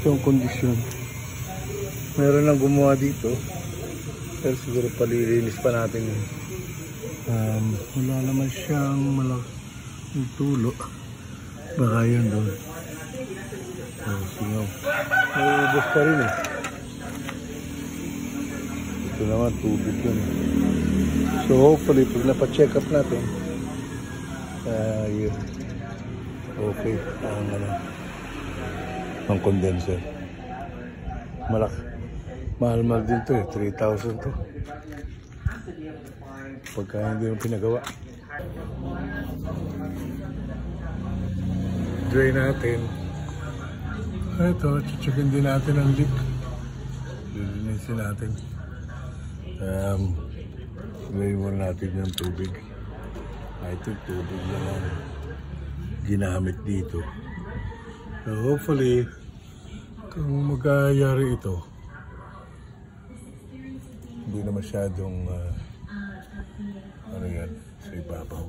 Ito ang kondisyon. Meron lang gumawa dito. Pero siguro palilinis pa natin yun. Wala naman siyang malaking tulo. Baka yun doon. Singaw. Naubos pa rin eh. Ito naman tubig yun. So hopefully pag napacheck up natin, yun. Okay. Ang condenser. Mahal din to eh. 3,000 to. Pagka hindi mo pinagawa. Drain natin. Ito, chichikin din natin ang leak. Lilinisin natin. Drain muna natin yung tubig. I think tubig lang ang ginamit dito. So hopefully, kung magkayari ito, hindi na masyadong ano yan, sa ibabaw.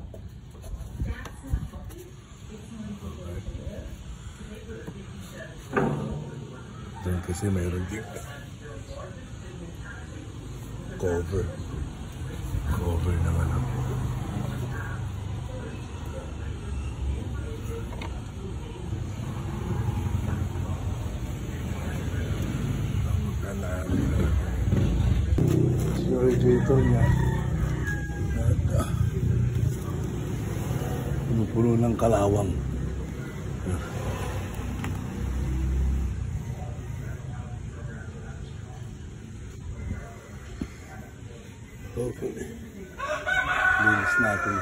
Doon kasi mayroon din cover naman ako. Radiator niya puno ng kalawang. Okay, linis natin.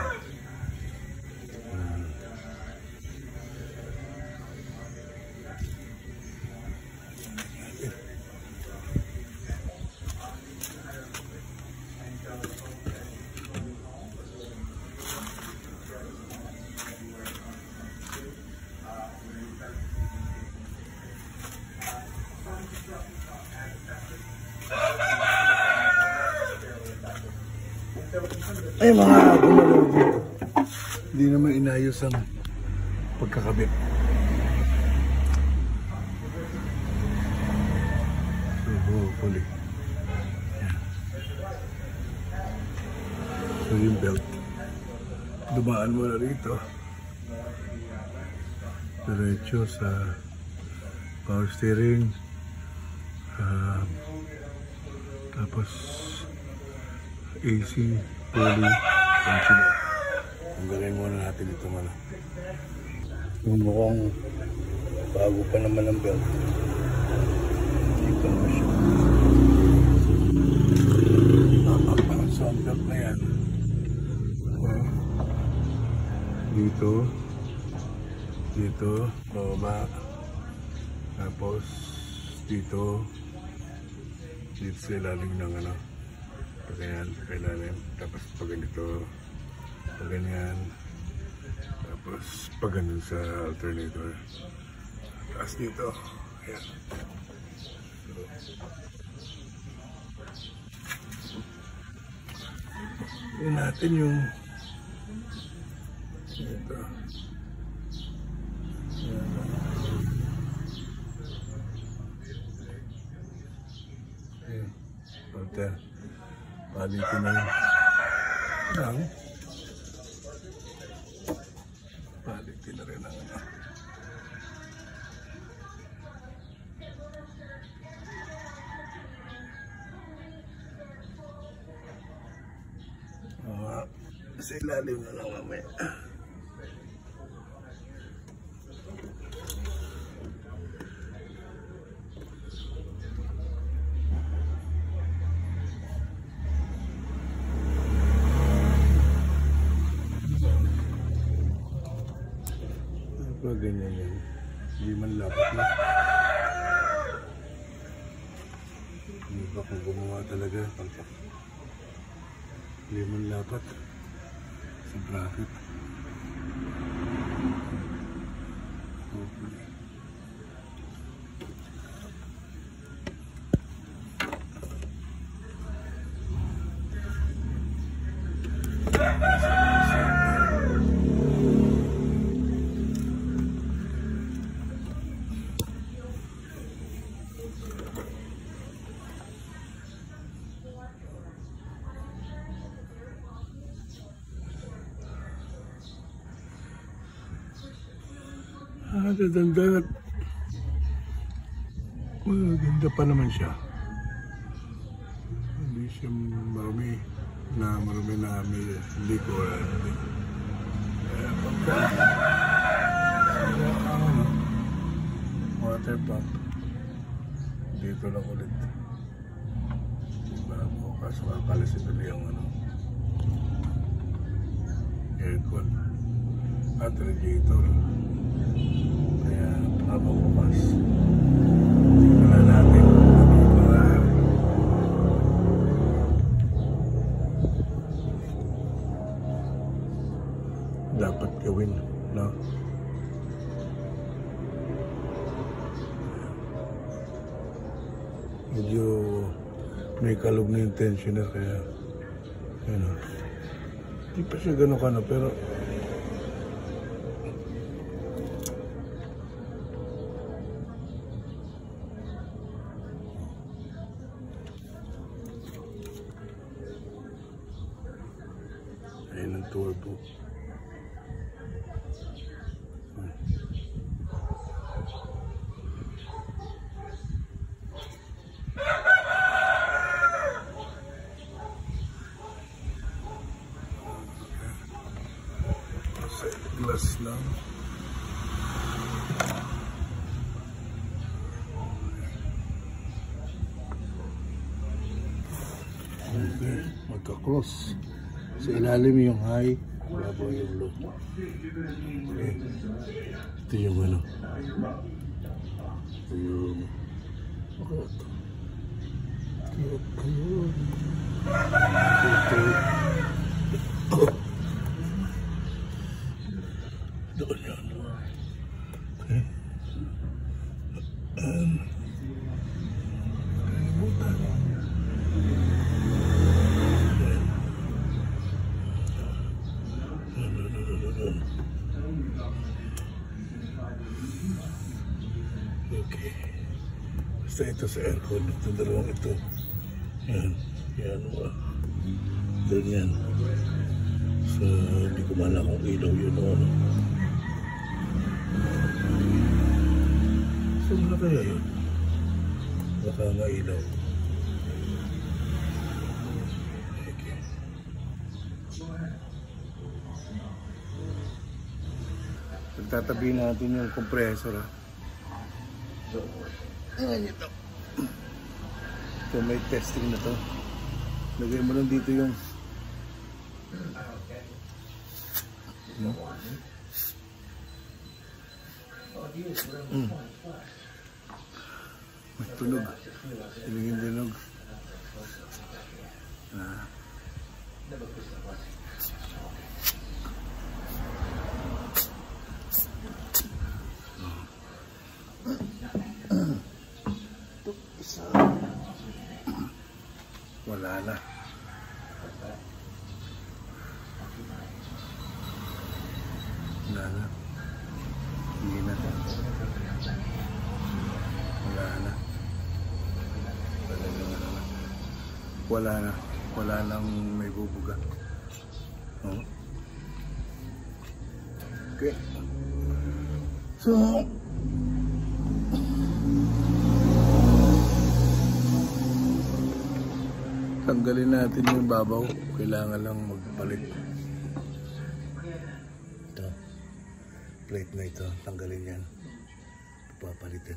Ay, mga gumalaw dito. Hindi naman inayos ang pagkakabit. So, hopefully. So, yung belt. Dumaan mo na rito. Diretso sa power steering. Tapos AC, pulley, tensioner. Tanggalin muna natin ito muna. Yung mukhang bago pa naman ang belt. Dito naman siya. So ang belt na yan. Dito, baba. Tapos dito sa ilalim ng ano. Ganyan, kailangan. Tapos pag ganito, pag ganyan. Tapos pag ganun sa alternator. Tapos dito. Ayan. Yun natin yung ito. Ayan. Ayan. Palitin na yun. Palitin na rin ang sa ilalim na lang mamaya. Ganyan yan. Hindi man lapat na. Hindi ba kung gumawa talaga? Hindi man lapat sa bracket. Hopefully. Other than that, maganda pa naman siya. Hindi siya marumi na hindi ko water pump dito lang ulit. Diba mo kaso kakalisin ulit yung aircon at radiator. Kaya habang bukas tingnan natin dapat gawin, no? Medyo may kalog na yung tensioner kaya hindi pa siya gano'n ka na pero ayun ang turbo. Glass lang. Okay, magka-cross. Sa ilalim yung high, babaw yung low. Okay. Ito yung ito yung doon yun. Okay. Okay. Basta ito sa aircon. Itong dalawang ito. Yan. Yan. Doon yan. So, hindi ko mala kung ilaw yun o ano. Saan na kaya yun? Baka mailaw. Okay. Pagtatabi natin yung compressor, ha. Ayan ito. Ito may testing na to. Lagay mo lang dito yung may tunog. Ilingin tunog. Isa. Wala na. Wala na. Hindi na. Wala na. Wala na. Wala nang may bubuga. Oh. Okay. So, tanggalin natin yung babaw. Kailangan lang magpalit. Ito. Plate na ito. Tanggalin yan. Papalitin.